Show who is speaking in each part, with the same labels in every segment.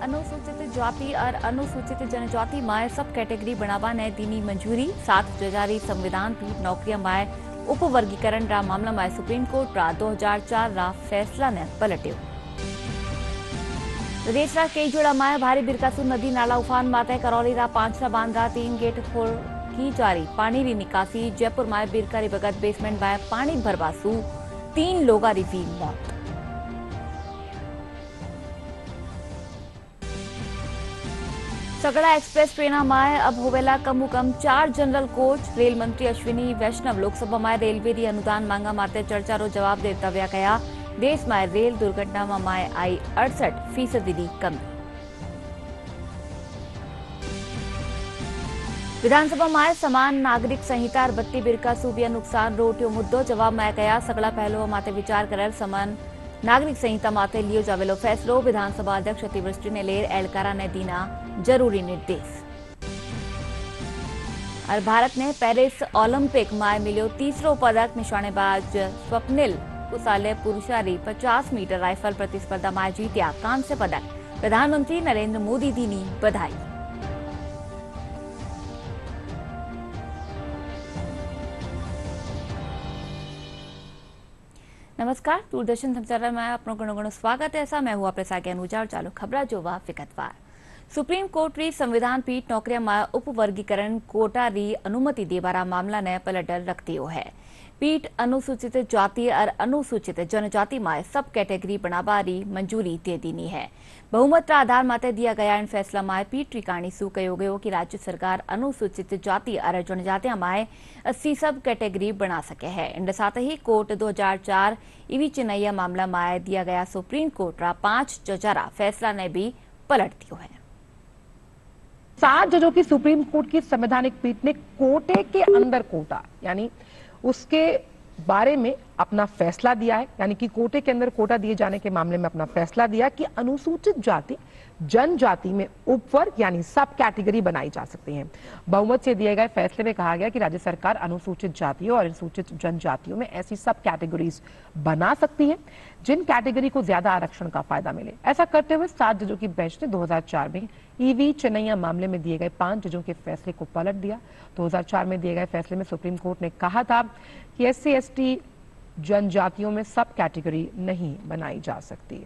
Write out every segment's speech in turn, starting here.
Speaker 1: अनुसूचित जाति और अनुसूचित जनजाति माय सब कैटेगरी बढ़ावा ने दीनी मंजूरी 7 जजारी संविधान पीठ नौकरियां माय उपवर्गीकरण रा मामला माय सुप्रीम कोर्ट रा 2004 रा फैसला ने पलट्यो। प्रदेश रा कई जोड़ा माय भारी बिरकासू नदी नाला उफान माते करौली रा 5 बांध रा 3 गेट खोल की जारी पानी री निकासी जयपुर माय बिरकारी बगत बेसमेंट माय पानी भरवासू 3 लोगा री हुई मौत। सगड़ा एक्सप्रेस ट्रेन माय अब होवेला कम 4 जनरल कोच। रेल मंत्री अश्विनी वैष्णव लोकसभा माय रेलवे री अनुदान मांगा माते चर्चा रो जवाब देता व्या कहा देश में रेल दुर्घटना में माय आई 68% री कमी। विधानसभा माय समान नागरिक संहिता और बत्ती बिरका सूबिया नुकसान रोट्यो मुद्दो जवाब में कहा सगड़ा पहलुओं माते विचार कर समान नागरिक संहिता माते लियो जावेलो फैसलो। विधानसभा अध्यक्ष अतिवृष्टि ने लेर एहलकारा ने दीना जरूरी निर्देश। और भारत ने पेरिस ओलंपिक में मिलो तीसरो पदक। निशानेबाज स्वप्निल कुसाले पुरुषारी 50 मीटर राइफल प्रतिस्पर्धा में जीत्या कांस्य पदक। प्रधानमंत्री नरेंद्र मोदी दीनी बधाई। नमस्कार, दूरदर्शन समाचार में आपनो घणो स्वागत है। ऐसा मैं हूं आपरे सागे अनुजा और चालू खबरा जोवा विगतवार। सुप्रीम कोर्ट री संविधान पीठ नौकरियां में उपवर्गीकरण कोटा री अनुमति देवारा मामला ने पलट रख दियो है। पीठ अनुसूचित जाति और अनुसूचित जनजाति में सब कैटेगरी बनावा री मंजूरी दे दीनी है। बहुमत रा आधार माते दिया गया इन फैसला में पीठ री कहानी सु कहो गयो कि राज्य सरकार अनुसूचित जाति और जनजातियां में 80 सब कैटेगरी बना सके है। इन साथ ही कोर्ट 2004 ईवी चिन्नैया मामला में दिया गया सुप्रीम कोर्ट रा 5 जजारा फैसला ने भी पलट दियो है।
Speaker 2: 7 जजों की सुप्रीम कोर्ट की संवैधानिक पीठ ने कोटे के अंदर कोटा यानी उसके बारे में अपना फैसला दिया है। यानी कि कोटे के अंदर कोटा दिए जाने के मामले में अपना फैसला दिया कि अनुसूचित जाति जनजाति में उपवर्ग यानी सब कैटेगरी बनाई जा सकती है। बहुमत से दिए गए फैसले में कहा गया कि राज्य सरकार अनुसूचित जातियों और अनुसूचित जनजातियों में ऐसी सब कैटेगरीज बना सकती है जिन कैटेगरी को ज्यादा आरक्षण का फायदा मिले। ऐसा करते हुए 7 जजों की बेंच ने 2004 में ईवी चिन्नैया मामले में दिए गए 5 जजों के फैसले को पलट दिया। 2004 में दिए गए फैसले में सुप्रीम कोर्ट ने कहा था कि SC/ST जनजातियों में सब कैटेगरी नहीं बनाई जा सकती।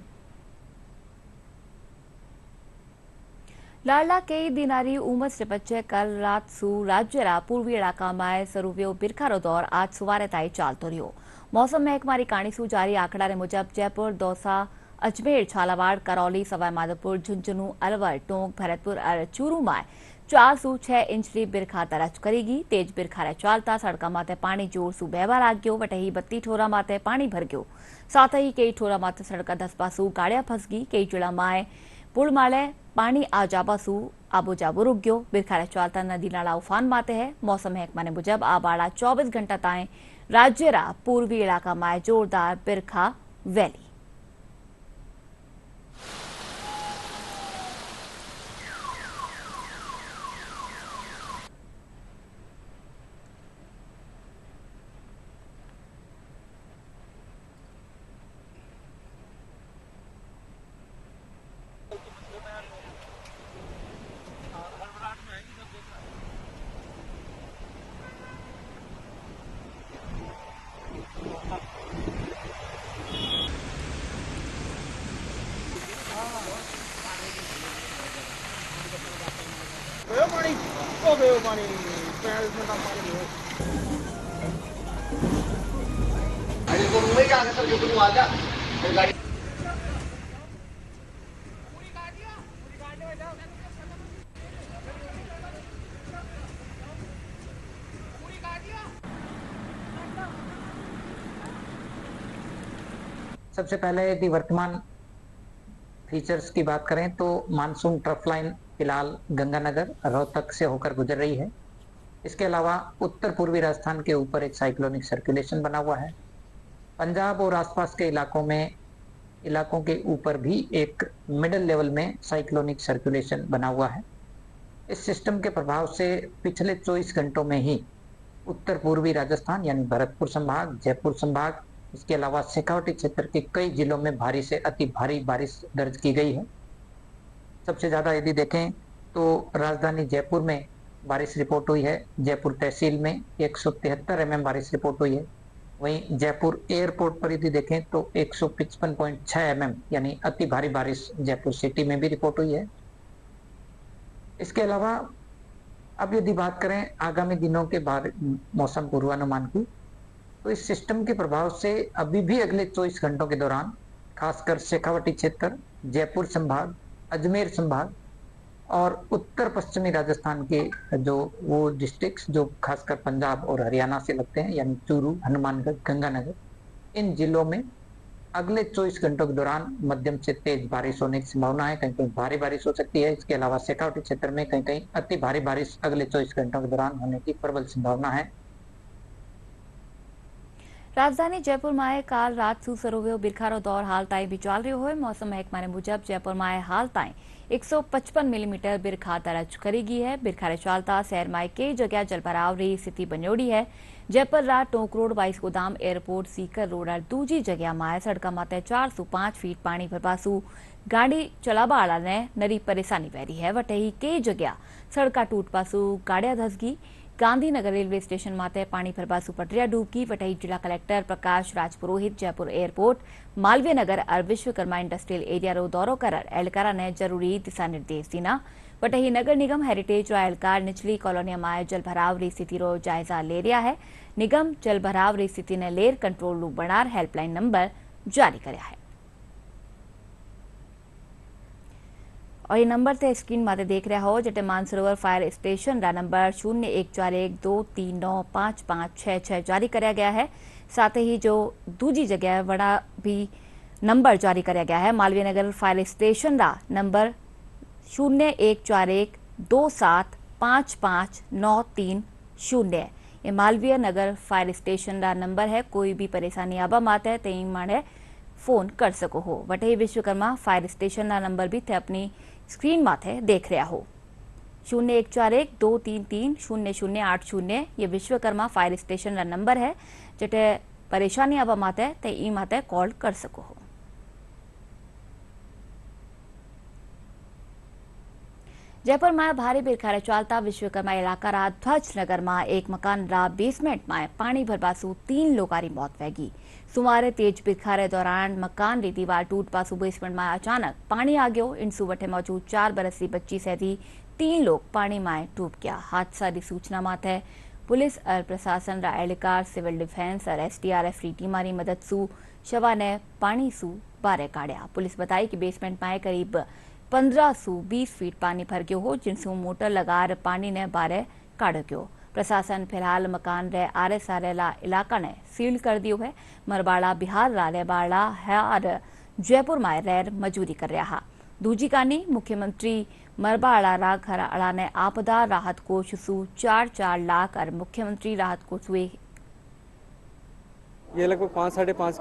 Speaker 1: लाडला कई दिनारी उमस से बच्चे कल रात सु राज्य रा पूर्वी इलाका में सरुव्यो बिरखारो दौर आज सुवारे ताई चालतो रह्यो। मौसम महकमा री कहानी सु जारी आंकड़ा रे मुजब जयपुर, दौसा, अजमेर, झालावाड़, करौली, सवाईमाधोपुर, झुंझुनू, अलवर, टोंक, भरतपुर और चूरू में 4 से 6 इंच री बिरखा दर्ज करेगी। तेज बिरखा रे चालता सड़का माते पानी जोर सु बहवा लाग्यो। वटही 32 ठोरा माते पानी भर गयो। साथ ही कई ठोरा माते सड़का धसपा सु गाड़िया फंस गई। कई जिला में पुल माले पानी आ जाबा सु आबो जाबो रुक गयो। बिरखा रे चालता नदी नाला उफान माते है। मौसम महकमा ने मुजब आ बाड़ा 24 घंटा ताएं राज्य रा पूर्वी इलाका में जोरदार बिरखा वैली।
Speaker 3: सबसे पहले यदि वर्तमान फीचर्स की बात करें तो मानसून ट्रफ लाइन फिलहाल गंगानगर रोहतक से होकर गुजर रही है। इसके अलावा उत्तर पूर्वी राजस्थान के ऊपर एक साइक्लोनिक सर्कुलेशन बना हुआ है। पंजाब और आसपास के इलाकों के ऊपर भी एक मिडिल लेवल में साइक्लोनिक सर्कुलेशन बना हुआ है। इस सिस्टम के प्रभाव से पिछले 24 घंटों में ही उत्तर पूर्वी राजस्थान यानी भरतपुर संभाग, जयपुर संभाग, इसके अलावा शेखावटी क्षेत्र के कई जिलों में भारी से अति भारी बारिश दर्ज की गई है। सबसे ज़्यादा यदि देखें तो राजधानी जयपुर में बारिश रिपोर्ट हुई है। जयपुर तहसील में 173 mm बारिश रिपोर्ट हुई है। वहीं जयपुर एयरपोर्ट पर यदि देखें तो 155.6 mm यानी अति भारी बारिश जयपुर सिटी में भी रिपोर्ट हुई है। इसके अलावा अब यदि बात करें आगामी दिनों के मौसम पूर्वानुमान की, तो इस सिस्टम के प्रभाव से अभी भी अगले 24 घंटों के दौरान खासकर शेखावाटी क्षेत्र, जयपुर संभाग, अजमेर संभाग और उत्तर पश्चिमी राजस्थान के जो वो डिस्ट्रिक्ट्स जो खासकर पंजाब और हरियाणा से लगते हैं यानी चूरू, हनुमानगढ़, गंगानगर, इन जिलों में अगले 24 घंटों के दौरान मध्यम से तेज बारिश होने की संभावना है। कहीं कहीं भारी बारिश हो सकती है। इसके अलावा शेखावाटी क्षेत्र में कहीं कहीं अति भारी बारिश अगले 24 घंटों के दौरान होने की प्रबल संभावना है।
Speaker 1: રાજધાની જયપુરમાં કાલ રાત સુસરોવ્યો બિરખારો દોર હાલ તાઈ બી ચાલ રહ્યો હોય। मौसम महकमा मुजब जयपुर में हाल ताई 155 मिलीमीटर बिरखा दर्ज करी गई है। बिरखारे चालता शहर में कई जगह जलभराव री स्थिति बन्योड़ी है। जयपुर रात टोंक रोड, बाईस गोदाम, एयरपोर्ट, सीकर रोड और दूजी जगह में सड़का माते 405 फीट पानी भरपासू गाड़ी चलावा वाला ने नरी परेशानी वहरी है। वटे ही कई जगह सड़का टूट पासू गाड़िया धसगी। गांधीनगर रेलवे स्टेशन माते पानी भरपासू पटरिया डूबगी। वटई जिला कलेक्टर प्रकाश राजपुरोहित जयपुर एयरपोर्ट, मालवीय नगर और विश्वकर्मा इंडस्ट्रियल एरिया रो दौरो कर एहलकारा ने जरूरी दिशा निर्देश दीना। वटही नगर निगम हेरिटेज रो एहलकार निचली कॉलोनिया में जलभराव री स्थिति रो जायजा ले रहा है। निगम जलभराव री स्थिति ने लेर कंट्रोल रूम बनार हेल्पलाइन नंबर जारी कराया है और ये नंबर ते स्क्रीन माते देख रहा हो जटे मानसरोवर फायर स्टेशन रा नंबर 014123955566 जारी कराया गया है। साथ ही जो दूजी जगह बड़ा भी नंबर जारी कराया गया है। मालवीय नगर फायर स्टेशन रा नंबर 0141275593 ये मालवीय नगर फायर स्टेशन रा नंबर है। कोई भी परेशानी आबा माते है ते माने फोन कर सको हो। वटे विश्वकर्मा फायर स्टेशन रा नंबर भी थे अपनी स्क्रीन माथे देख रहा हो 014123300080 ये विश्वकर्मा फायर स्टेशन रा नंबर है। जटे परेशानी आवा माते ते ई माते कॉल कर सको हो। जयपुर में भारी बिरखारे चालता विश्वकर्मा इलाका रा ध्वज नगर में एक मकान रा बेसमेंट में पानी भरपासू 3 लोगारी मौत वहगी। सुमारे तेज बिरखारे दौरान मकान री दीवार टूट पासू बेसमेंट में अचानक पानी आ गयो। इंसू वटे मौजूद 4 बरसी बच्ची सहित 3 लोग पानी में डूब गया। हादसा री सूचना माथे पुलिस और प्रशासन रा एहलकार, सिविल डिफेंस और SDRF री टीमारी मदद सू शवा ने पानी सू बारे काढ़िया। पुलिस बताई कि बेसमेंट में करीब 1520 फीट पानी भर गयो हो, जिनसू मोटर लगार पानी ने बारे काढ़ गयो। प्रशासन फिलहाल मकान रे आरे सारे इलाका ने सील कर दियो है। मरबाड़ा बिहार राले बाड़ा है और जयपुर में रैर मजूरी कर रहा। दूजी कानी मुख्यमंत्री मरबाड़ा रा घर अड़ा ने आपदा राहत कोष सू 4 लाख और मुख्यमंत्री राहत कोष हुए।
Speaker 4: ये लगभग 5 साढ़े 5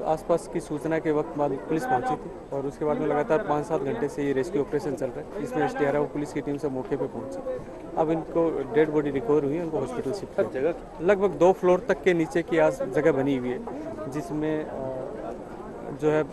Speaker 4: आसपास की सूचना के वक्त बाद पुलिस पहुंची थी और उसके बाद में लगातार 5-7 घंटे से ये रेस्क्यू ऑपरेशन चल रहा है, जिसमें SDRF पुलिस की टीम से मौके पे पहुंची। अब इनको डेड बॉडी रिकवर हुई है, उनको हॉस्पिटल शिफ्ट किया। जगह लगभग 2 फ्लोर तक के नीचे की जगह बनी हुई है, जिसमें जो है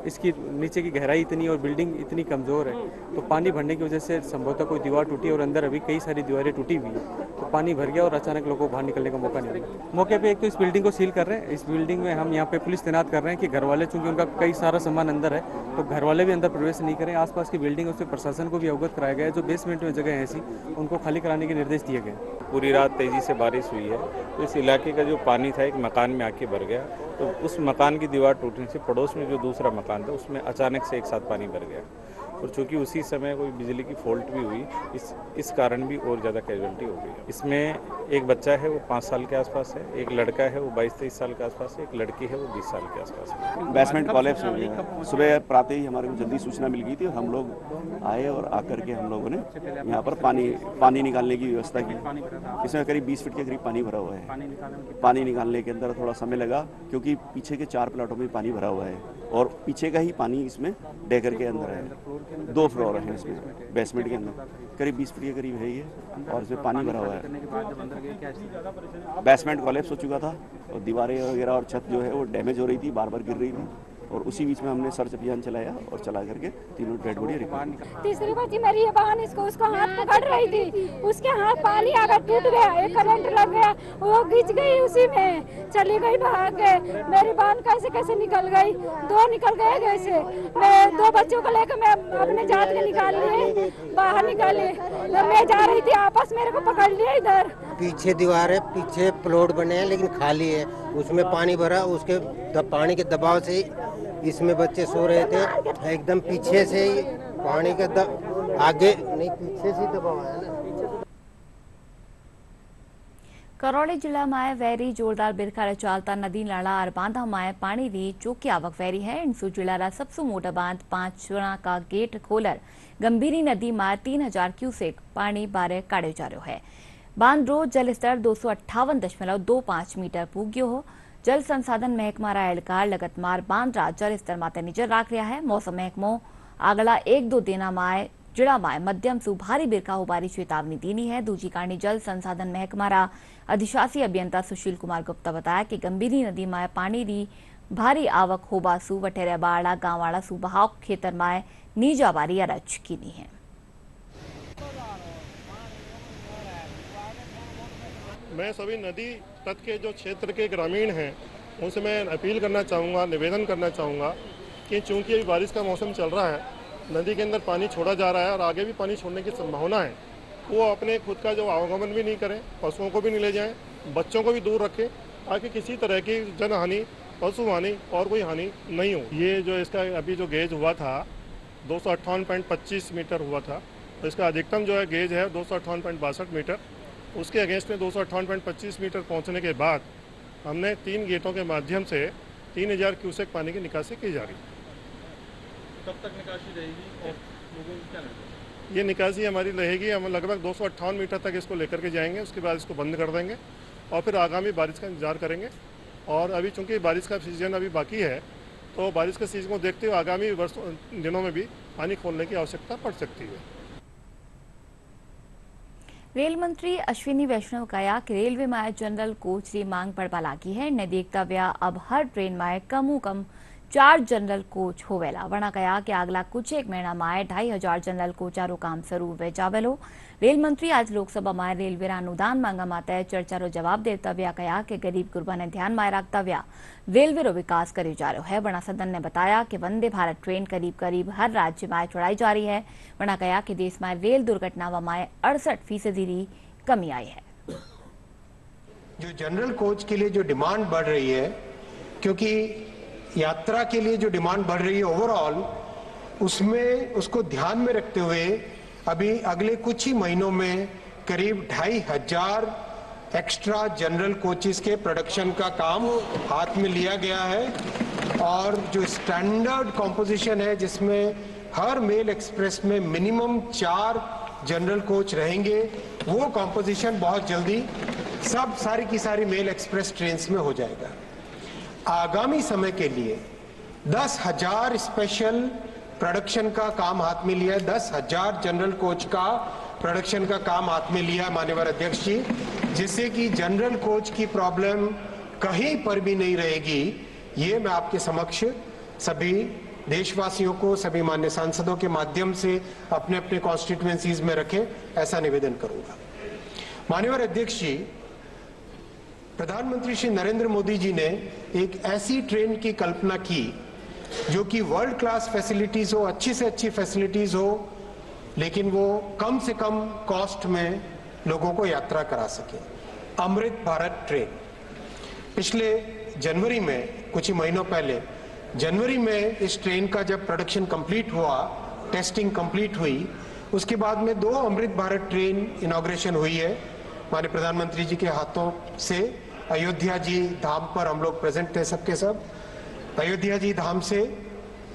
Speaker 4: इसकी नीचे की गहराई इतनी और बिल्डिंग इतनी कमज़ोर है, तो पानी भरने की वजह से संभवतः कोई दीवार टूटी और अंदर अभी कई सारी दीवारें टूटी हुई है, तो पानी भर गया और अचानक लोगों को बाहर निकलने का मौका नहीं मिला। मौके पे एक तो इस बिल्डिंग को सील कर रहे हैं। इस बिल्डिंग में हम यहाँ पे पुलिस तैनात कर रहे हैं कि घर वाले, चूंकि उनका कई सारा सामान अंदर है, तो घर वाले भी अंदर प्रवेश नहीं करें। आसपास की बिल्डिंग उससे प्रशासन को भी अवगत कराया गया है। जो बेसमेंट में जगह है ऐसी, उनको खाली कराने के निर्देश दिए गए।
Speaker 5: पूरी रात तेज़ी से बारिश हुई है, तो इस इलाके का जो पानी था एक मकान में आके भर गया, तो उस मकान की दीवार टूटने से पड़ोस में जो दूसरा मकान था उसमें अचानक से एक साथ पानी भर गया और चूंकि उसी समय कोई बिजली की फॉल्ट भी हुई, इस कारण भी और ज़्यादा कैजुअलिटी हो गई। इसमें एक बच्चा है वो 5 साल के आसपास है, एक लड़का है वो 22-23 साल के आसपास है, एक लड़की है वो 20 साल के आसपास है।
Speaker 6: बेसमेंट कॉलेप्स हो गया। सुबह प्रातः ही हमारे को जल्दी सूचना मिल गई थी और हम लोग आए और आकर के हम लोगों ने यहाँ पर पानी निकालने की व्यवस्था की। इसमें करीब 20 फीट के करीब पानी भरा हुआ है। पानी निकालने के अंदर थोड़ा समय लगा, क्योंकि पीछे के 4 प्लाटों में पानी भरा हुआ है और पीछे का ही पानी इसमें डेकर के अंदर है। 2 फ्लोर है इसमें, बेसमेंट के अंदर करीब 20 फीट के करीब है ये, और इसमें पानी भरा हुआ है। बेसमेंट कॉलेप्स हो चुका था और दीवारें वगैरह और छत जो है वो डैमेज हो रही थी, बार बार गिर रही थी और उसी बीच में हमने सर्च अभियान चलाया और चला करके तीनों डेड बॉडी रिकवर।
Speaker 7: तीसरी बच्ची मेरी ये बहन इसको उसका हाथ पकड़ रही थी, उसके हाथ पानी आकर टूट गया, एक करंट लग गया, वो गिर गई, उसी में चली गई, भाग गए। मेरी बहन कैसे कैसे निकल गई, दो निकल गए कैसे। मैं दो बच्चों को लेकर मैं अपने जात के निकाल लिए, बाहर निकाले, मैं जा रही थी आपस मेरे को पकड़ लिया। इधर
Speaker 8: पीछे दीवार है, पीछे प्लॉट बने हैं लेकिन खाली है, उसमें पानी भरा, उसके पानी के दबाव से इसमें बच्चे सो रहे थे। एकदम पीछे से ही पानी के आगे नहीं, पीछे से दबाव आया ना।
Speaker 1: કરોલી જિલ્લામાં વેરી જોરદાર બિરખારે ચાલતા નદી નાળા और बांधाમાં પાણીની ચોખ્ખી આવક વેરી है। इंसू जिला सबसे मोटा बांध 5 का गेट खोलर गंभीरी नदी में 3000 क्यूसेक पानी बारे काढ़े जा रहा है। बांध रो जलस्तर 258.25 मीटर पूग्यो हो। जल संसाधन महकमारा एहलकार लगतमार बांधरा जलस्तर माते नजर राख रहा है। मौसम महकमो आगला 1-2 दिन में जिला में मध्यम सु भारी बिरखा होबारी चेतावनी दीनी है। दूजी कांडी जल संसाधन महकमारा अधिशासी अभियंता सुशील कुमार गुप्ता बताया कि गंभीरी नदी में पानी की भारी आवक होबासु वटेरिया बाड़ा गांववाड़ा सु बहाव खेतर में नीजाबारी अरज कीनी है।
Speaker 9: मैं सभी नदी तट के जो क्षेत्र के ग्रामीण हैं उनसे मैं अपील करना चाहूँगा, निवेदन करना चाहूँगा कि चूंकि अभी बारिश का मौसम चल रहा है, नदी के अंदर पानी छोड़ा जा रहा है और आगे भी पानी छोड़ने की संभावना है, वो अपने खुद का जो आवागमन भी नहीं करें, पशुओं को भी नहीं ले जाएं, बच्चों को भी दूर रखें ताकि किसी तरह की जन हानि, पशु हानि और कोई हानि नहीं हो। ये जो इसका अभी जो गेज हुआ था 258.25 मीटर हुआ था, तो इसका अधिकतम जो है गेज है 258.62 मीटर। उसके अगेंस्ट में 258.25 मीटर पहुंचने के बाद हमने 3 गेटों के माध्यम से 3000 क्यूसेक पानी की निकासी की जा रही है।
Speaker 10: कब तक निकासी रहेगी और लोगों को क्या लगेगा?
Speaker 9: ये निकासी हमारी रहेगी, हम लगभग 258 मीटर तक इसको लेकर के जाएंगे, उसके बाद इसको बंद कर देंगे और फिर आगामी बारिश का इंतजार करेंगे। और अभी चूंकि बारिश का सीजन अभी बाकी है, तो बारिश के सीजन को देखते हुए आगामी दिनों में भी पानी खोलने की आवश्यकता पड़ सकती है।
Speaker 1: रेल मंत्री अश्विनी वैष्णव कहा कि रेलवे में जनरल कोच की मांग बढ़वा लागी है। ने देखता व्या अब हर ट्रेन में कम 4 जनरल कोच होवेला। वणा कहा कि आगला कुछ एक महीना में 2500 जनरल कोचारो काम शुरू वे जावेलो। रेल मंत्री आज लोकसभा में रेलवे अनुदान मांगा माते चर्चा जवाब देता व्या कहा कि गरीब गुरबा ने ध्यान में रखता व्या रेलवे रो विकास करो जा रहा है। वणा सदन ने बताया कि वंदे भारत ट्रेन करीब हर राज्य में चढ़ाई जा रही है। वणा कहा कि देश में रेल दुर्घटनाओं में 68% कमी आई है।
Speaker 11: जो जनरल कोच के लिए जो डिमांड बढ़ रही है, क्योंकि यात्रा के लिए जो डिमांड बढ़ रही है ओवरऑल, उसमें उसको ध्यान में रखते हुए अभी अगले कुछ ही महीनों में करीब 2500 एक्स्ट्रा जनरल कोचेस के प्रोडक्शन का काम हाथ में लिया गया है। और जो स्टैंडर्ड कॉम्पोजिशन है जिसमें हर मेल एक्सप्रेस में मिनिमम 4 जनरल कोच रहेंगे, वो कॉम्पोजिशन बहुत जल्दी सारी की सारी मेल एक्सप्रेस ट्रेन्स में हो जाएगा। आगामी समय के लिए 10,000 स्पेशल प्रोडक्शन का काम हाथ में लिया है, 10,000 जनरल कोच का प्रोडक्शन का काम हाथ में लिया है माननीय अध्यक्ष जी, जिससे कि जनरल कोच की प्रॉब्लम कहीं पर भी नहीं रहेगी। ये मैं आपके समक्ष सभी देशवासियों को, सभी माननीय सांसदों के माध्यम से अपने अपने कॉन्स्टिट्यूएंसीज में रखें, ऐसा निवेदन करूंगा। माननीय अध्यक्ष जी, प्रधानमंत्री श्री नरेंद्र मोदी जी ने एक ऐसी ट्रेन की कल्पना की जो कि वर्ल्ड क्लास फैसिलिटीज हो, अच्छी से अच्छी फैसिलिटीज हो, लेकिन वो कम से कम कॉस्ट में लोगों को यात्रा करा सके। अमृत भारत ट्रेन पिछले जनवरी में, कुछ ही महीनों पहले जनवरी में इस ट्रेन का जब प्रोडक्शन कंप्लीट हुआ, टेस्टिंग कंप्लीट हुई, उसके बाद में 2 अमृत भारत ट्रेन इनॉग्रेशन हुई है माननीय प्रधानमंत्री जी के हाथों से। अयोध्या जी धाम पर हम लोग प्रेजेंट थे सबके सब। अयोध्या जी धाम से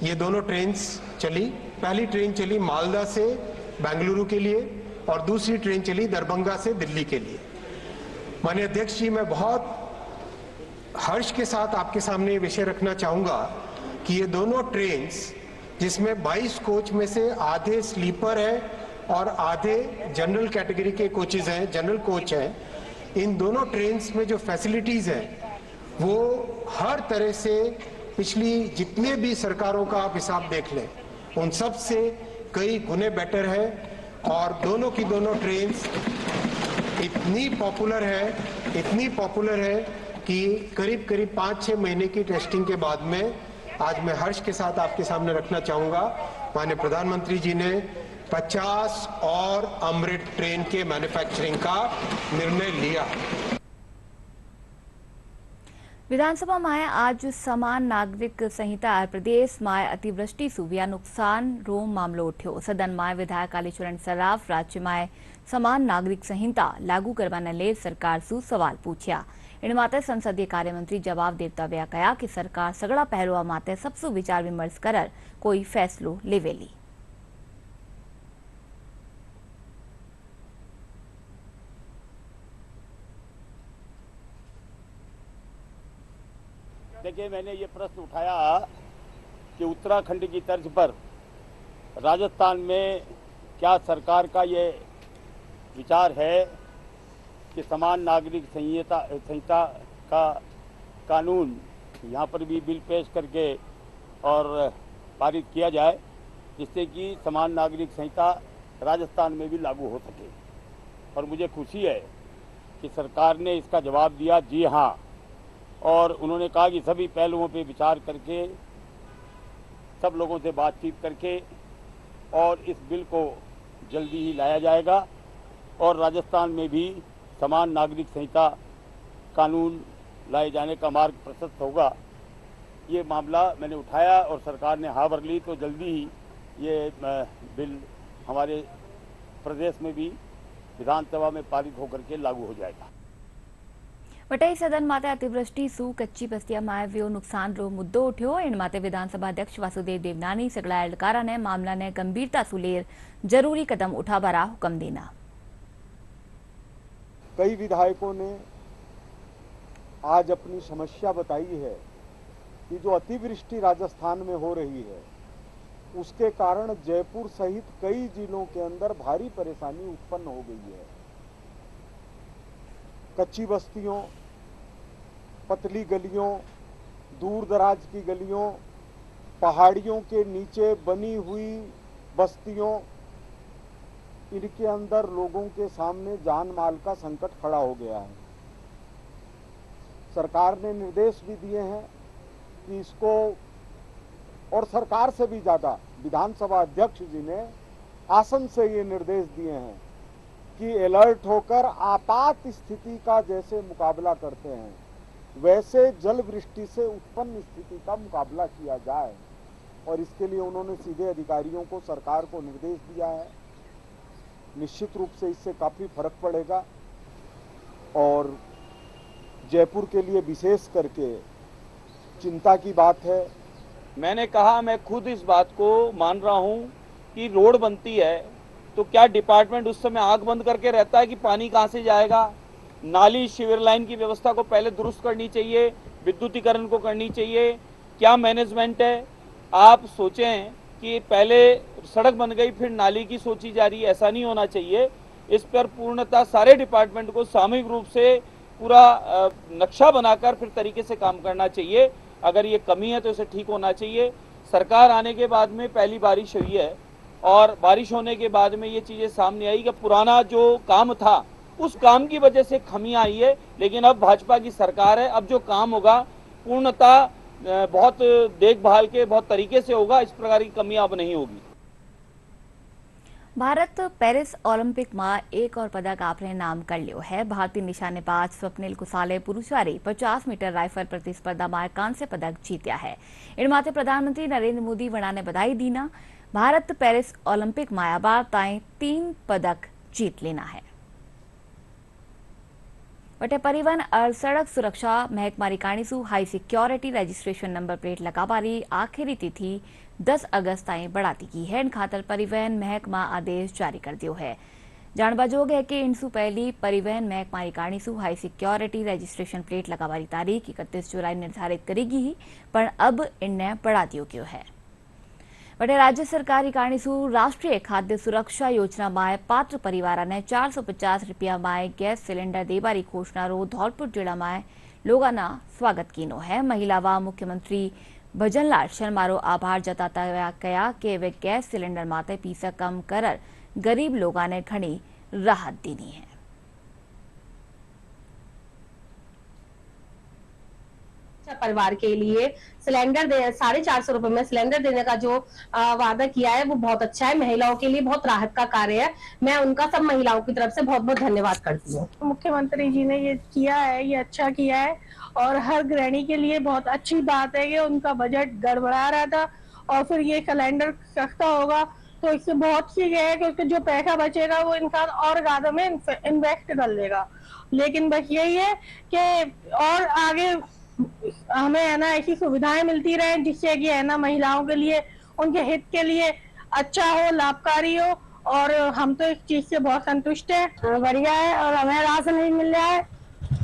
Speaker 11: ये दोनों ट्रेन चली। पहली ट्रेन चली मालदा से बेंगलुरु के लिए और दूसरी ट्रेन चली दरभंगा से दिल्ली के लिए। माननीय अध्यक्ष जी, मैं बहुत हर्ष के साथ आपके सामने ये विषय रखना चाहूंगा कि ये दोनों ट्रेन, जिसमें 22 कोच में से आधे स्लीपर है और आधे जनरल कैटेगरी के कोचेज हैं, जनरल कोच हैं, इन दोनों ट्रेन्स में जो फैसिलिटीज हैं वो हर तरह से पिछली जितने भी सरकारों का आप हिसाब देख लें, उन सब से कई गुने बेटर है। और दोनों की दोनों ट्रेन्स इतनी पॉपुलर है कि करीब करीब 5-6 महीने की टेस्टिंग के बाद में आज मैं हर्ष के साथ आपके सामने रखना चाहूंगा, माननीय प्रधानमंत्री जी ने 50 और अमृत ट्रेन के मैन्युफैक्चरिंग का निर्णय लिया।
Speaker 1: વિધાનસભામાં આજ સમાન નાગરિક સંહિતા પ્રદેશમાં અતિવૃષ્ટિ વ્યા નુકસાનનો મામલો ઉઠ્યો। સદનમાં વિધાયક કાલીચરણ સરાફ રાજ્યમાં સમાન નાગરિક સંહિતા લાગુ કરવાને લઈ સરકાર શું સવાલ પૂછ્યા। એના માટે સંસદીય કાર્યમંત્રી જવાબ દેતા વ્યા કહ્યા કે સરકાર સગળા પહેલવા માટે સબસુ વિચાર વિમર્શ કર કોઈ ફેસલો લેવેલી।
Speaker 12: देखिए, मैंने ये प्रश्न उठाया कि उत्तराखंड की तर्ज पर राजस्थान में क्या सरकार का ये विचार है कि समान नागरिक संहिता का कानून यहाँ पर भी बिल पेश करके और पारित किया जाए, जिससे कि समान नागरिक संहिता राजस्थान में भी लागू हो सके। और मुझे खुशी है कि सरकार ने इसका जवाब दिया जी हाँ, और उन्होंने कहा कि सभी पहलुओं पे विचार करके, सब लोगों से बातचीत करके और इस बिल को जल्दी ही लाया जाएगा और राजस्थान में भी समान नागरिक संहिता कानून लाए जाने का मार्ग प्रशस्त होगा। ये मामला मैंने उठाया और सरकार ने हाँ भर ली, तो जल्दी ही ये बिल हमारे प्रदेश में भी विधानसभा में पारित होकर के लागू हो जाएगा।
Speaker 1: વટાઈ સદન માટે અતિવૃષ્ટિ કચ્છી બસ્તીમાં આવ્યો નુકસાનનો મુદ્દો ઉઠ્યો। એના માટે વિધાનસભા અધ્યક્ષ વાસુદેવ દેવનાની સગળા અધિકારીઓને મામલાને ગંભીરતા સુલેર જરૂરી કદમ ઉઠાવવાના હુકમ દેના।
Speaker 13: कई विधायकों ने आज अपनी समस्या बताई है कि जो अतिवृष्टि राजस्थान में हो रही है उसके कारण जयपुर सहित कई जिलों के अंदर भारी परेशानी उत्पन्न हो गई है। कच्ची बस्तियों, पतली गलियों, दूर दराज की गलियों, पहाड़ियों के नीचे बनी हुई बस्तियों, इनके अंदर लोगों के सामने जान माल का संकट खड़ा हो गया है। सरकार ने निर्देश भी दिए हैं कि इसको, और सरकार से भी ज्यादा विधानसभा अध्यक्ष जी ने आसन से ये निर्देश दिए हैं कि अलर्ट होकर आपात स्थिति का जैसे मुकाबला करते हैं वैसे जल वृष्टि से उत्पन्न स्थिति का मुकाबला किया जाए। और इसके लिए उन्होंने सीधे अधिकारियों को, सरकार को निर्देश दिया है। निश्चित रूप से इससे काफी फर्क पड़ेगा और जयपुर के लिए विशेष करके चिंता की बात है।
Speaker 14: मैंने कहा, मैं खुद इस बात को मान रहा हूं कि रोड बनती है तो क्या डिपार्टमेंट उस समय आंख बंद करके रहता है कि पानी कहां से जाएगा? नाली शिविर लाइन की व्यवस्था को पहले दुरुस्त करनी चाहिए, विद्युतीकरण को करनी चाहिए। क्या मैनेजमेंट है? आप सोचें कि पहले सड़क बन गई फिर नाली की सोची जा रही है, ऐसा नहीं होना चाहिए। इस पर पूर्णतः सारे डिपार्टमेंट को सामूहिक रूप से पूरा नक्शा बनाकर फिर तरीके से काम करना चाहिए। अगर ये कमी है तो इसे ठीक होना चाहिए। सरकार आने के बाद में पहली बारिश हुई है और बारिश होने के बाद में ये चीजें सामने आई कि पुराना जो काम था उस काम की वजह से खमियां आई है, लेकिन अब भाजपा की सरकार है। अब जो काम होगा पूर्णतः बहुत देखभाल के, बहुत तरीके से होगा। इस प्रकार की कमियां अब नहीं होगी।
Speaker 1: भारत पेरिस ओलंपिक में एक और पदक आपने नाम कर लियो है। भारतीय निशानेबाज स्वप्निल कुसाले पुरुषवारी 50 मीटर राइफल प्रतिस्पर्धा में कांस्य पदक जीत्या है। इन माते प्रधानमंत्री नरेंद्र मोदी वड़ा ने बधाई दीना। भारत पेरिस ओलंपिक में अबार ताई 3 पदक जीत लेना है। वटे परिवहन और सड़क सुरक्षा महकमा काणीसू high security registration number plate लगावारी आखिरी तिथि 10 अगस्त ताईं बढ़ाती की है। इन खातर परिवहन महकमा आदेश जारी कर दियो है। जानवाजोग है कि इनसू पहली परिवहन महकमा काणीसू हाई सिक्योरिटी रजिस्ट्रेशन प्लेट लगावारी तारीख 31 जुलाई निर्धारित करेगी ही, पर अब इनने बढ़ा दियो गयो है। वटे राज्य सरकार काणीसू राष्ट्रीय खाद्य सुरक्षा योजना में पात्र परिवार ने 450 रुपया में गैस सिलेंडर देवारी घोषणा धौलपुर जिला में लोगों स्वागत कीनो है। महिला व मुख्यमंत्री ભજનલાલ શર્મારો આભાર જતાતા કયા કે વે ગેસ સિલિન્ડર માતે પીસા કમ કરર ગરીબ લોકોને ઘણી રાહત દીધી है।
Speaker 15: परिवार के लिए सिलेंडर 450 रुपए में सिलेंडर देने का जो वादा किया है वो बहुत अच्छा है। महिलाओं के लिए बहुत राहत का कार्य है। मैं उनका सब महिलाओं की तरफ से बहुत बहुत धन्यवाद करती हूँ।
Speaker 16: मुख्यमंत्री जी ने ये किया है, ये अच्छा किया है और हर गृहिणी के लिए बहुत अच्छी बात है कि उनका बजट गड़बड़ा रहा था और फिर ये सिलेंडर सस्ता होगा तो इससे बहुत चीज है कि उसके जो पैसा बचेगा वो इंसान और ज्यादा में इन्वेस्ट कर लेगा। लेकिन बस यही है कि और आगे हमें है ना ऐसी सुविधाएं मिलती रहे जिससे कि है ना महिलाओं के लिए उनके हित के लिए अच्छा हो, लाभकारी हो और हम तो इस चीज से बहुत संतुष्ट हैं।
Speaker 17: बढ़िया है और हमें राशन नहीं मिल रहा है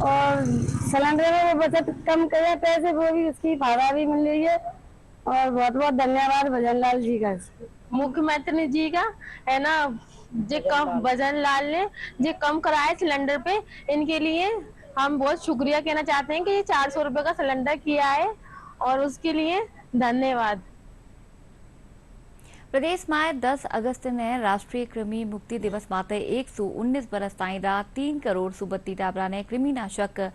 Speaker 17: और सिलेंडर में वो बचत कम करे पैसे वो भी उसकी फायदा भी मिल रही है और बहुत बहुत धन्यवाद भजनलाल जी का,
Speaker 15: मुख्यमंत्री जी का है ना जो कम भजनलाल ने जो कम कराए सिलेंडर पे, इनके लिए हम बहुत शुक्रिया कहना चाहते हैं कि ये 400 रुपए का सिलेंडर किया है और उसके लिए धन्यवाद।
Speaker 1: प्रदेश में 10 अगस्त ने राष्ट्रीय कृमि मुक्ति दिवस माते 119 बरस ताईं रात 3 करोड़ सुबत्ती टाबरा ने कृमिनाशक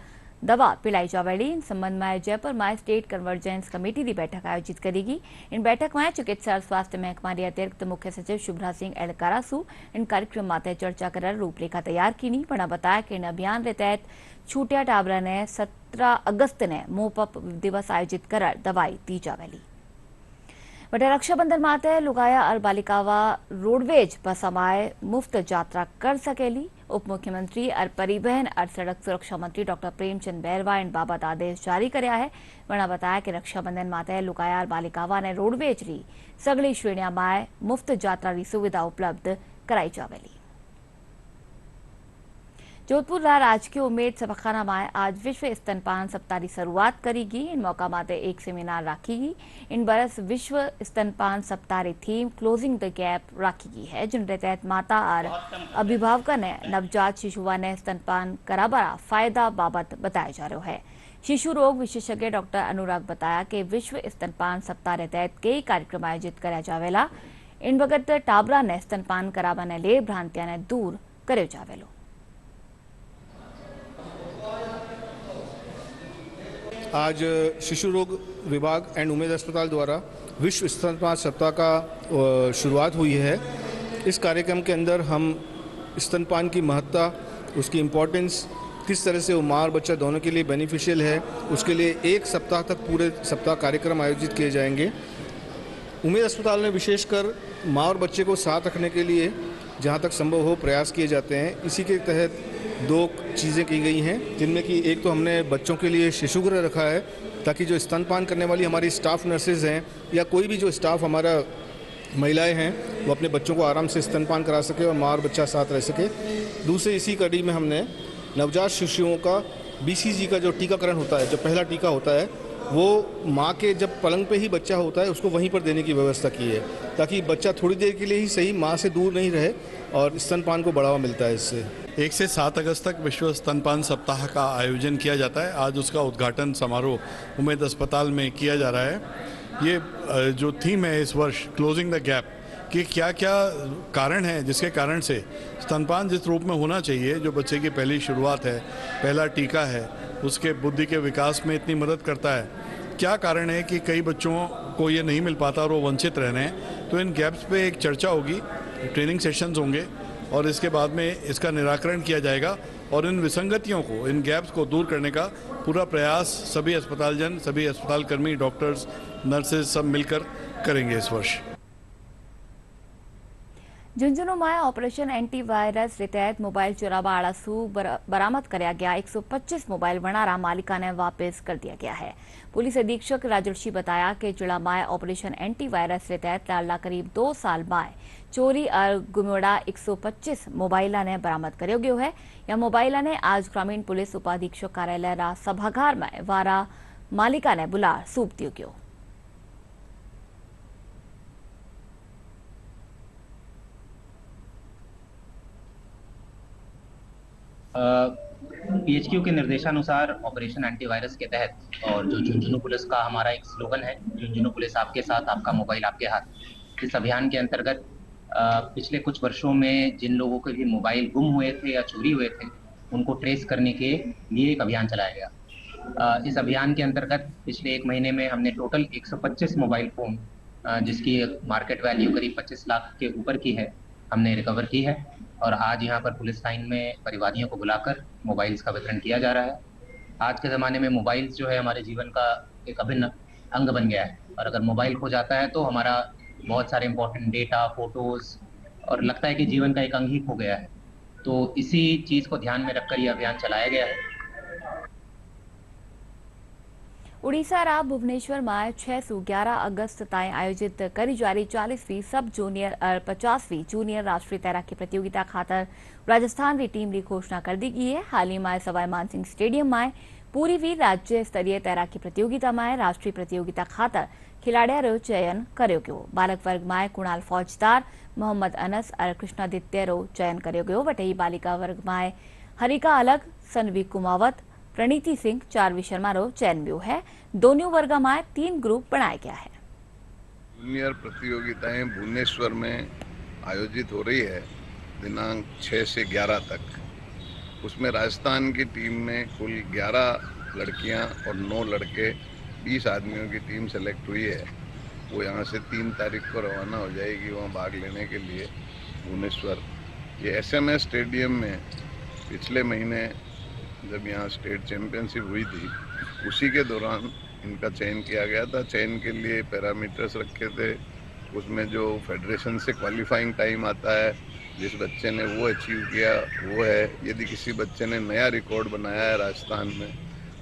Speaker 1: दवा पिलाई जावेली। इन संबंध में जयपुर में स्टेट कन्वर्जेंस कमेटी की बैठक आयोजित करेगी। इन बैठक में चिकित्सा और स्वास्थ्य महकमा के अतिरिक्त मुख्य सचिव शुभ्रा सिंह एल कारासू इन कार्यक्रम माते चर्चा कर रूपरेखा तैयार की। पण बताया कि इन अभियान के तहत छूटिया टाबरा ने 17 अगस्त ने मोपअप दिवस आयोजित कर दवाई दी जावेली। वटे रक्षाबंधन माते लुगाया और बालिकावा रोडवेज बसमाए मुफ्त यात्रा कर सकेली। उप मुख्यमंत्री और परिवहन और सड़क सुरक्षा मंत्री डॉक्टर प्रेमचंद बैरवा इन बाबत आदेश जारी करया है। वणा बताया कि रक्षाबंधन माते लुगाया और बालिकावा ने रोडवेज री सगली श्रेणियां में मुफ्त यात्रा री सुविधा उपलब्ध कराई जावेली। जोधपुर राजकीय उम्मेद सभाखाना में आज विश्व स्तनपान सप्ताह की शुरुआत करेगी। इन मौका माते एक सेमिनार राखीगी। इन बरस विश्व स्तनपान सप्ताह की थीम क्लोजिंग द गैप राखीगी है, जिनके तहत माता और अभिभावकों ने नवजात शिशुओं ने स्तनपान कराबरा फायदा बाबत बताया जा रहा है। शिशु रोग विशेषज्ञ डॉक्टर अनुराग बताया कि विश्व स्तनपान सप्ताह के तहत कई कार्यक्रम आयोजित कराया जावेला। इन वक्त टाबरा ने स्तनपान कराबाने ले भ्रांतियां ने दूर कर्यो जावेलो।
Speaker 18: आज शिशु रोग विभाग एंड उमेद अस्पताल द्वारा विश्व स्तनपान सप्ताह का शुरुआत हुई है। इस कार्यक्रम के अंदर हम स्तनपान की महत्ता, उसकी इम्पोर्टेंस, किस तरह से वो माँ और बच्चा दोनों के लिए बेनिफिशियल है, उसके लिए एक सप्ताह तक पूरे सप्ताह कार्यक्रम आयोजित किए जाएंगे। उमेद अस्पताल में विशेषकर माँ और बच्चे को साथ रखने के लिए जहाँ तक संभव हो प्रयास किए जाते हैं। इसी के तहत 2 चीज़ें की गई हैं, जिनमें कि एक तो हमने बच्चों के लिए शिशुगृह रखा है ताकि जो स्तनपान करने वाली हमारी स्टाफ नर्सेज हैं या कोई भी जो स्टाफ हमारा महिलाएं हैं वो अपने बच्चों को आराम से स्तनपान करा सके और माँ और बच्चा साथ रह सके। दूसरे इसी कड़ी में हमने नवजात शिशुओं का BCG का जो टीकाकरण होता है, जो पहला टीका होता है, वो माँ के जब पलंग पे ही बच्चा होता है उसको वहीं पर देने की व्यवस्था की है ताकि बच्चा थोड़ी देर के लिए ही सही माँ से दूर नहीं रहे और स्तनपान को बढ़ावा मिलता है इससे।
Speaker 19: 1 से 7 अगस्त तक विश्व स्तनपान सप्ताह का आयोजन किया जाता है। आज उसका उद्घाटन समारोह उमेद अस्पताल में किया जा रहा है। ये जो थीम है इस वर्ष क्लोजिंग द गैप कि क्या क्या कारण है जिसके कारण से स्तनपान जिस रूप में होना चाहिए, जो बच्चे की पहली शुरुआत है, पहला टीका है, उसके बुद्धि के विकास में इतनी मदद करता है, क्या कारण है कि कई बच्चों को ये नहीं मिल पाता और वो वंचित रह रहे हैं। तो इन गैप्स पे एक चर्चा होगी, ट्रेनिंग सेशंस होंगे और इसके बाद में इसका निराकरण किया जाएगा और इन विसंगतियों को, इन गैप्स को दूर करने का पूरा प्रयास सभी अस्पतालजन, सभी अस्पताल कर्मी, डॉक्टर्स, नर्सेज सब मिलकर करेंगे इस वर्ष।
Speaker 1: झुंझुनू में ऑपरेशन एंटीवायरस के तहत मोबाइल चोरावा आड़सू बरामद कराया गया 125 मोबाइल वनारा मालिका ने वापस कर दिया गया है। पुलिस अधीक्षक राजर्षि बताया कि जिला में ऑपरेशन एंटीवायरस के तहत लाडला करीब 2 साल में चोरी और गुमोड़ा 125 मोबाइल ने बरामद करो गयो है। यह मोबाइल ने आज ग्रामीण पुलिस उपाधीक्षक कार्यालय रा सभागार में वारा मालिका ने बुला सूप दियो गयो।
Speaker 20: पीएचक्यू के निर्देशानुसार ऑपरेशन एंटीवायरस के तहत और जो झुंझुनू पुलिस का हमारा एक स्लोगन है, झुंझुनू पुलिस आपके साथ, आपका मोबाइल आपके हाथ, इस अभियान के अंतर्गत पिछले कुछ वर्षों में जिन लोगों के भी मोबाइल गुम हुए थे या चोरी हुए थे, उनको ट्रेस करने के लिए एक अभियान चलाया गया। इस अभियान के अंतर्गत पिछले 1 महीने में हमने टोटल 125 मोबाइल फ़ोन, जिसकी मार्केट वैल्यू करीब 25 लाख के ऊपर की है, हमने रिकवर की है। और आज यहाँ पर पुलिस लाइन में परिवादियों को बुलाकर मोबाइल्स का वितरण किया जा रहा है। आज के ज़माने में मोबाइल्स जो है हमारे जीवन का एक अभिन्न अंग बन गया है, और अगर मोबाइल खो जाता है तो हमारा बहुत सारे इंपॉर्टेंट डेटा, फोटोज़, और लगता है कि जीवन का एक अंग ही खो गया है। तो इसी चीज़ को ध्यान में रखकर ये अभियान चलाया गया है।
Speaker 1: उड़ीसा रा भुवनेश्वर में 6 से 11 अगस्त ताईं आयोजित करी जारी 40वीं सब जूनियर और 50वीं जूनियर राष्ट्रीय तैराकी प्रतियोगिता खातर राजस्थान की टीम की घोषणा कर दी गई है। हाल ही में सवाई मानसिंह स्टेडियम में पूरी भी राज्य स्तरीय तैराकी प्रतियोगिता में राष्ट्रीय प्रतियोगिता खातर खिलाड़ियों चयन कर्यो गयो। बालक वर्ग में कुणाल फौजदार, मोहम्मद अनस और कृष्णादित्य रो चयन कर्यो गयो। वटई बालिका वर्ग में हरिका अलग, सनवी कुमावत, प्रणीति सिंह, चारवी शर्मा रो चयन भी है। दोनों वर्ग में 3 ग्रुप बनाया गया है।
Speaker 21: जूनियर प्रतियोगिताएं भुवनेश्वर में आयोजित हो रही है दिनांक 6 से 11 तक। उसमें राजस्थान की टीम में कुल 11 लड़कियां और 9 लड़के, 20 आदमियों की टीम सेलेक्ट हुई है। वो यहाँ से 3 तारीख को रवाना हो जाएगी वहाँ भाग लेने के लिए भुवनेश्वर। ये SMS स्टेडियम में पिछले महीने जब यहाँ स्टेट चैंपियनशिप हुई थी, उसी के दौरान इनका चयन किया गया था। चयन के लिए पैरामीटर्स रखे थे, उसमें जो फेडरेशन से क्वालिफाइंग टाइम आता है, जिस बच्चे ने वो अचीव किया वो है। यदि किसी बच्चे ने नया रिकॉर्ड बनाया है राजस्थान में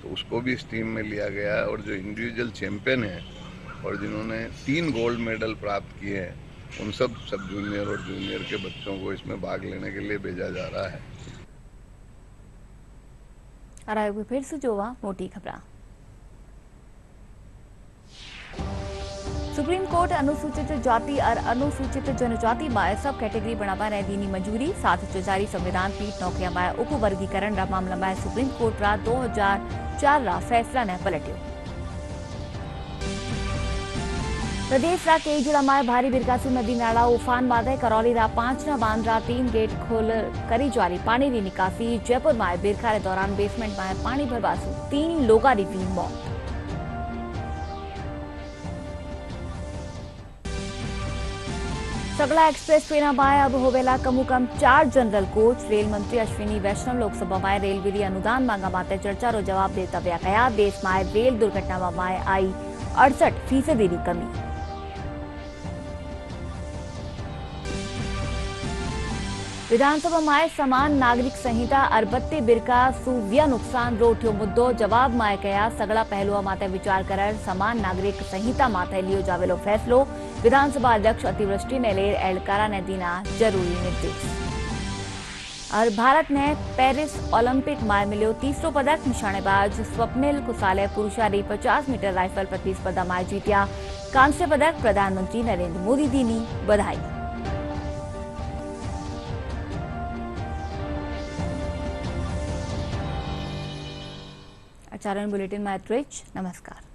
Speaker 21: तो उसको भी इस टीम में लिया गया है। और जो इंडिविजुअल चैंपियन हैं और जिन्होंने 3 गोल्ड मेडल प्राप्त किए हैं, उन सब जूनियर और जूनियर के बच्चों को इसमें भाग लेने के लिए भेजा जा रहा है।
Speaker 1: आयोग फिर से जोवा मोटी खबर। सुप्रीम कोर्ट अनुसूचित जाति और अनुसूचित जनजाति में सब कैटेगरी बनाने दी मंजूरी। 7 जारी संविधान पीठ नौकरियों में उपवर्गीकरण मामला में सुप्रीम कोर्ट रा 2004 रा फैसला ने पलटियो। प्रदेश रा कई जिला में भारी बिरकासू नदी नाला उफान बादे। करौली रा 5 बांध रा 3 गेट खोल करी जारी पानी की निकासी। जयपुर में बिरखा के दौरान बेसमेंट में पानी भरवासू 3 लोगों की हुई मौत। सगला एक्सप्रेस ट्रेन में अब होवेला कमू कम 4 जनरल कोच। रेल मंत्री अश्विनी वैष्णव लोकसभा में रेलवे की अनुदान मांगा माते चर्चा रो जवाब देता व्या कहा, देश में रेल दुर्घटना में आई 68% की कमी। विधानसभा में समान नागरिक संहिता और 32 बिरका सूव्या नुकसान रो उठ्यो मुद्दो। जवाब में कहा, सगला पहलुओं माते विचार कर समान नागरिक संहिता माते लियो जावेलो फैसलो। विधानसभा अध्यक्ष अतिवृष्टि ने ले एहलकारा ने दीना जरूरी निर्देश। और भारत ने पेरिस ओलंपिक में मिलो तीसरो पदक। निशानेबाज स्वप्निल कुसाले पुरुषारी 50 मीटर राइफल प्रतिस्पर्धा में जीत्या कांस्य पदक। प्रधानमंत्री नरेंद्र मोदी दीनी बधाई। आचारण बुलेटिन में नमस्कार।